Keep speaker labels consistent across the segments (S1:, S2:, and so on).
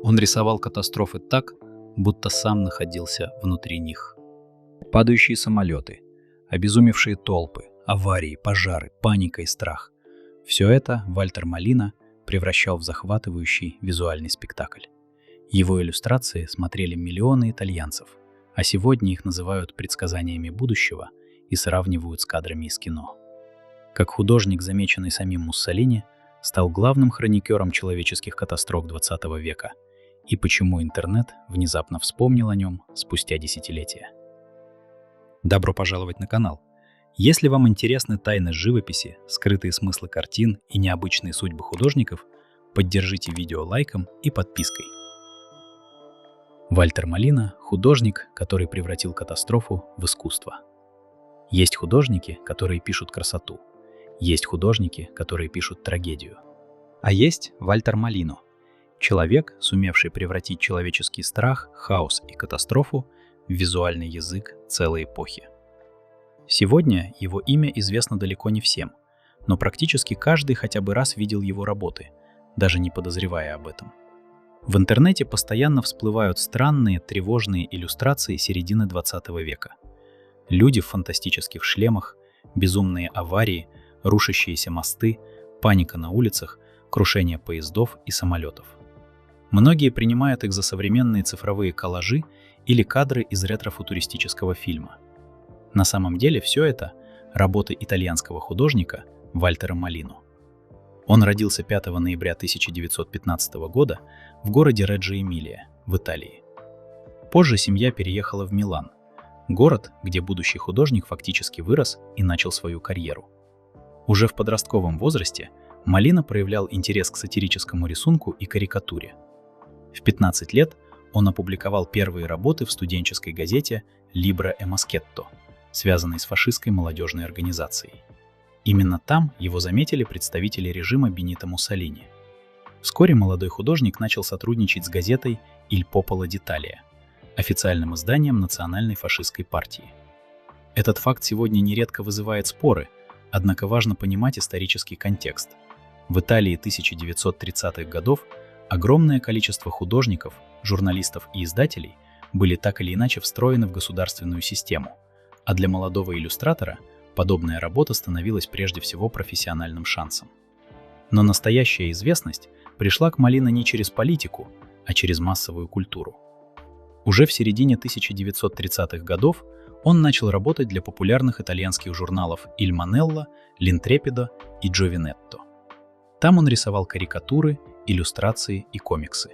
S1: Он рисовал катастрофы так, будто сам находился внутри них. Падающие самолеты, обезумевшие толпы, аварии, пожары, паника и страх – все это Вальтер Малина превращал в захватывающий визуальный спектакль. Его иллюстрации смотрели миллионы итальянцев, а сегодня их называют предсказаниями будущего и сравнивают с кадрами из кино. Как художник, замеченный самим Муссолини, стал главным хроникером человеческих катастроф XX века, и почему интернет внезапно вспомнил о нем спустя десятилетия. Добро пожаловать на канал! Если вам интересны тайны живописи, скрытые смыслы картин и необычные судьбы художников, поддержите видео лайком и подпиской. Вальтер Малина – художник, который превратил катастрофу в искусство. Есть художники, которые пишут красоту. Есть художники, которые пишут трагедию. А есть Вальтер Малино – человек, сумевший превратить человеческий страх, хаос и катастрофу в визуальный язык целой эпохи. Сегодня его имя известно далеко не всем, но практически каждый хотя бы раз видел его работы, даже не подозревая об этом. В интернете постоянно всплывают странные, тревожные иллюстрации середины XX века. Люди в фантастических шлемах, безумные аварии, рушащиеся мосты, паника на улицах, крушение поездов и самолетов. Многие принимают их за современные цифровые коллажи или кадры из ретро-футуристического фильма. На самом деле все это – работы итальянского художника Вальтера Малино. Он родился 5 ноября 1915 года в городе Реджо-Эмилия в Италии. Позже семья переехала в Милан, город, где будущий художник фактически вырос и начал свою карьеру. Уже в подростковом возрасте Малино проявлял интерес к сатирическому рисунку и карикатуре. В 15 лет он опубликовал первые работы в студенческой газете «Libro e Moschetto», связанной с фашистской молодежной организацией. Именно там его заметили представители режима Бенито Муссолини. Вскоре молодой художник начал сотрудничать с газетой «Il Popolo d'Italia», официальным изданием национальной фашистской партии. Этот факт сегодня нередко вызывает споры, однако важно понимать исторический контекст. В Италии 1930-х годов огромное количество художников, журналистов и издателей были так или иначе встроены в государственную систему, а для молодого иллюстратора подобная работа становилась прежде всего профессиональным шансом. Но настоящая известность пришла к Малино не через политику, а через массовую культуру. Уже в середине 1930-х годов он начал работать для популярных итальянских журналов «Il Manello», «L'Intrepido» и «Giovinetto». Там он рисовал карикатуры, иллюстрации и комиксы.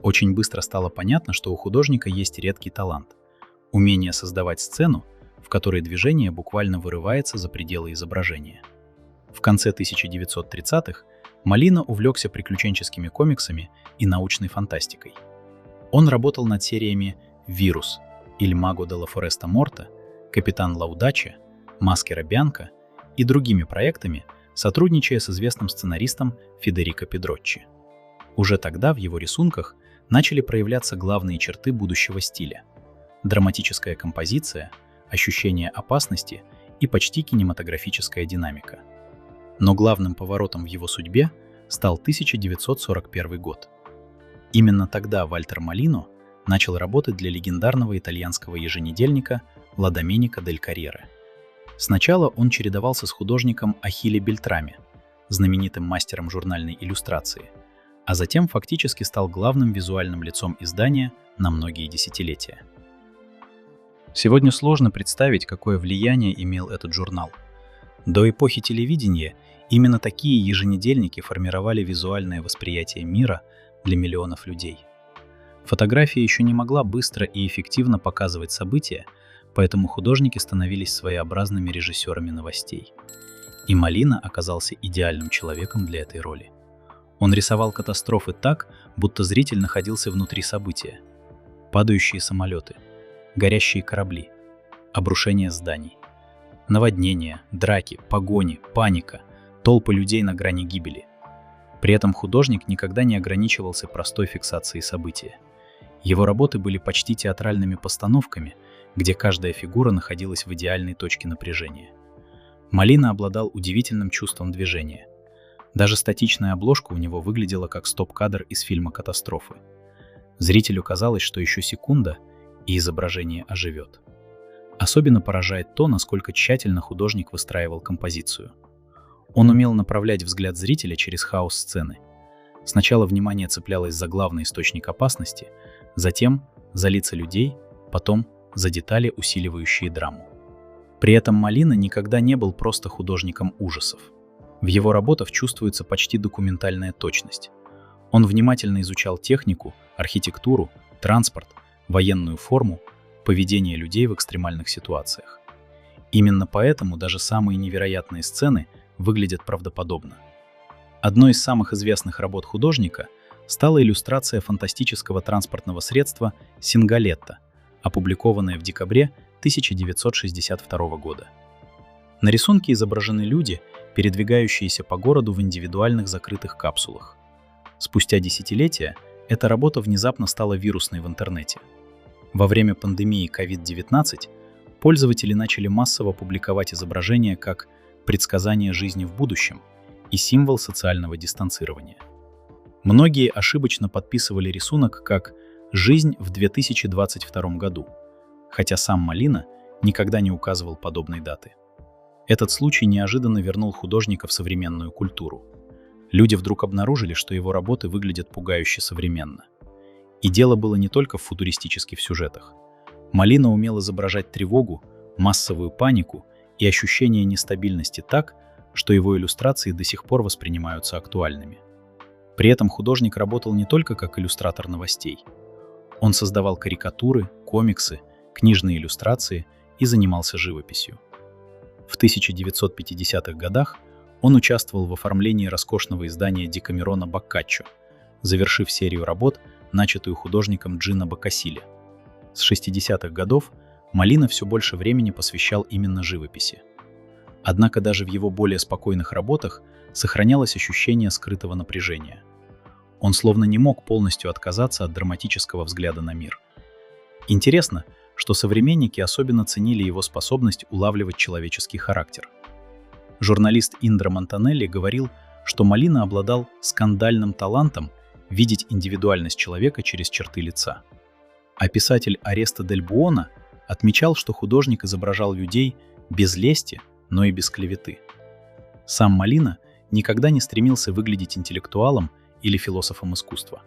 S1: Очень быстро стало понятно, что у художника есть редкий талант – умение создавать сцену, в которой движение буквально вырывается за пределы изображения. В конце 1930-х Малино увлекся приключенческими комиксами и научной фантастикой. Он работал над сериями «Вирус», «Il Mago della Foresta Morta», «Капитан Лаудаче», «Маскера Бьянка» и другими проектами, сотрудничая с известным сценаристом Федерико Педроччи. Уже тогда в его рисунках начали проявляться главные черты будущего стиля – драматическая композиция, ощущение опасности и почти кинематографическая динамика. Но главным поворотом в его судьбе стал 1941 год. Именно тогда Вальтер Малино начал работать для легендарного итальянского еженедельника «Ла Доменика дель Корьере». Сначала он чередовался с художником Ахилле Бельтрами, знаменитым мастером журнальной иллюстрации, а затем фактически стал главным визуальным лицом издания на многие десятилетия. Сегодня сложно представить, какое влияние имел этот журнал. До эпохи телевидения именно такие еженедельники формировали визуальное восприятие мира для миллионов людей. Фотография еще не могла быстро и эффективно показывать события, поэтому художники становились своеобразными режиссерами новостей. И Малино оказался идеальным человеком для этой роли. Он рисовал катастрофы так, будто зритель находился внутри события. Падающие самолеты, горящие корабли, обрушение зданий, наводнения, драки, погони, паника, толпы людей на грани гибели. При этом художник никогда не ограничивался простой фиксацией события. Его работы были почти театральными постановками, где каждая фигура находилась в идеальной точке напряжения. Малино обладал удивительным чувством движения. Даже статичная обложка у него выглядела как стоп-кадр из фильма «Катастрофы». Зрителю казалось, что еще секунда, и изображение оживет. Особенно поражает то, насколько тщательно художник выстраивал композицию. Он умел направлять взгляд зрителя через хаос сцены. Сначала внимание цеплялось за главный источник опасности, затем за лица людей, потом за детали, усиливающие драму. При этом Молина никогда не был просто художником ужасов. В его работах чувствуется почти документальная точность. Он внимательно изучал технику, архитектуру, транспорт, военную форму, поведение людей в экстремальных ситуациях. Именно поэтому даже самые невероятные сцены выглядят правдоподобно. Одной из самых известных работ художника стала иллюстрация фантастического транспортного средства «Сингалетто», опубликованная в декабре 1962 года. На рисунке изображены люди, передвигающиеся по городу в индивидуальных закрытых капсулах. Спустя десятилетия эта работа внезапно стала вирусной в интернете. Во время пандемии COVID-19 пользователи начали массово публиковать изображения как предсказание жизни в будущем и символ социального дистанцирования. Многие ошибочно подписывали рисунок как «Жизнь в 2022 году», хотя сам Молина никогда не указывал подобной даты. Этот случай неожиданно вернул художника в современную культуру. Люди вдруг обнаружили, что его работы выглядят пугающе современно. И дело было не только в футуристических сюжетах. Молина умел изображать тревогу, массовую панику и ощущение нестабильности так, что его иллюстрации до сих пор воспринимаются актуальными. При этом художник работал не только как иллюстратор новостей. Он создавал карикатуры, комиксы, книжные иллюстрации и занимался живописью. В 1950-х годах он участвовал в оформлении роскошного издания Декамерона Боккаччо, завершив серию работ, начатую художником Джино Боккасиле. С 60-х годов Молина все больше времени посвящал именно живописи. Однако даже в его более спокойных работах сохранялось ощущение скрытого напряжения. Он словно не мог полностью отказаться от драматического взгляда на мир. Интересно, что современники особенно ценили его способность улавливать человеческий характер. Журналист Индро Монтанелли говорил, что Молина обладал скандальным талантом видеть индивидуальность человека через черты лица. А писатель Оресто дель Буоно отмечал, что художник изображал людей без лести, но и без клеветы. Сам Молина никогда не стремился выглядеть интеллектуалом или философом искусства.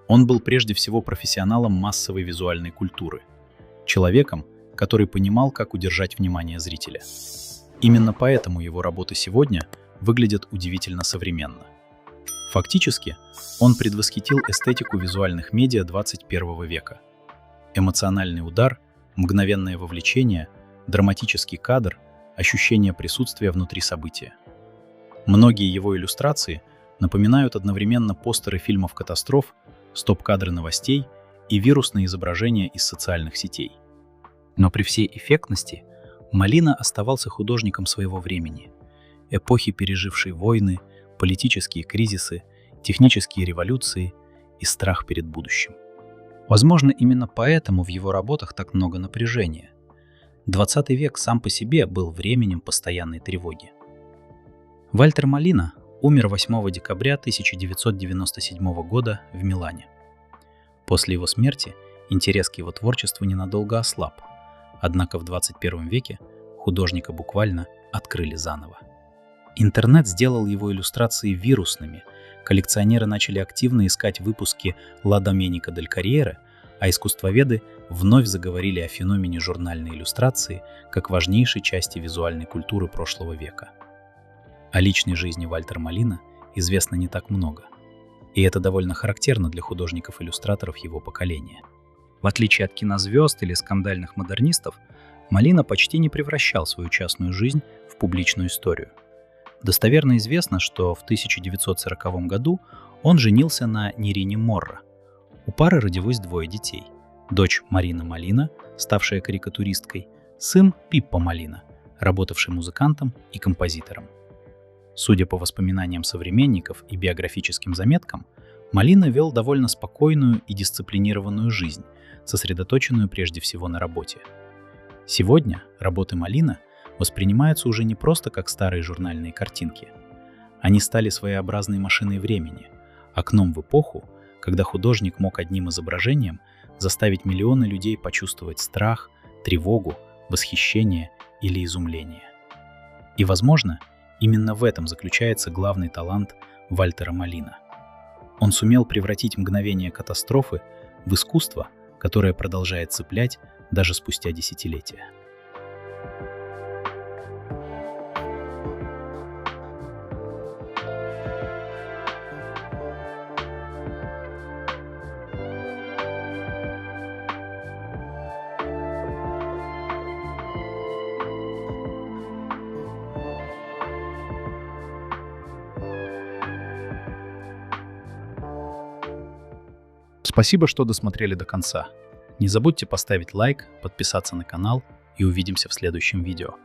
S1: Он был прежде всего профессионалом массовой визуальной культуры, человеком, который понимал, как удержать внимание зрителя. Именно поэтому его работы сегодня выглядят удивительно современно. Фактически, он предвосхитил эстетику визуальных медиа 21 века. Эмоциональный удар, мгновенное вовлечение, драматический кадр, ощущение присутствия внутри события. Многие его иллюстрации напоминают одновременно постеры фильмов катастроф, стоп-кадры новостей и вирусные изображения из социальных сетей. Но при всей эффектности Молина оставался художником своего времени, эпохи, пережившей войны, политические кризисы, технические революции и страх перед будущим. Возможно, именно поэтому в его работах так много напряжения. 20 век сам по себе был временем постоянной тревоги. Вальтер Молина умер 8 декабря 1997 года в Милане. После его смерти интерес к его творчеству ненадолго ослаб, однако в 21 веке художника буквально открыли заново. Интернет сделал его иллюстрации вирусными, коллекционеры начали активно искать выпуски Ла Доменика дель Карьере, а искусствоведы вновь заговорили о феномене журнальной иллюстрации как важнейшей части визуальной культуры прошлого века. О личной жизни Вальтера Молина известно не так много, и это довольно характерно для художников-иллюстраторов его поколения. В отличие от кинозвезд или скандальных модернистов, Молина почти не превращал свою частную жизнь в публичную историю. Достоверно известно, что в 1940 году он женился на Нерине Морро. У пары родилось 2 детей. Дочь Марина Молина, ставшая карикатуристкой, сын Пиппо Молина, работавший музыкантом и композитором. Судя по воспоминаниям современников и биографическим заметкам, Молина вел довольно спокойную и дисциплинированную жизнь, сосредоточенную прежде всего на работе. Сегодня работы Молина воспринимаются уже не просто как старые журнальные картинки. Они стали своеобразной машиной времени, окном в эпоху, когда художник мог одним изображением заставить миллионы людей почувствовать страх, тревогу, восхищение или изумление. И, возможно, именно в этом заключается главный талант Вальтера Малина. Он сумел превратить мгновение катастрофы в искусство, которое продолжает цеплять даже спустя десятилетия. Спасибо, что досмотрели до конца. Не забудьте поставить лайк, подписаться на канал и увидимся в следующем видео.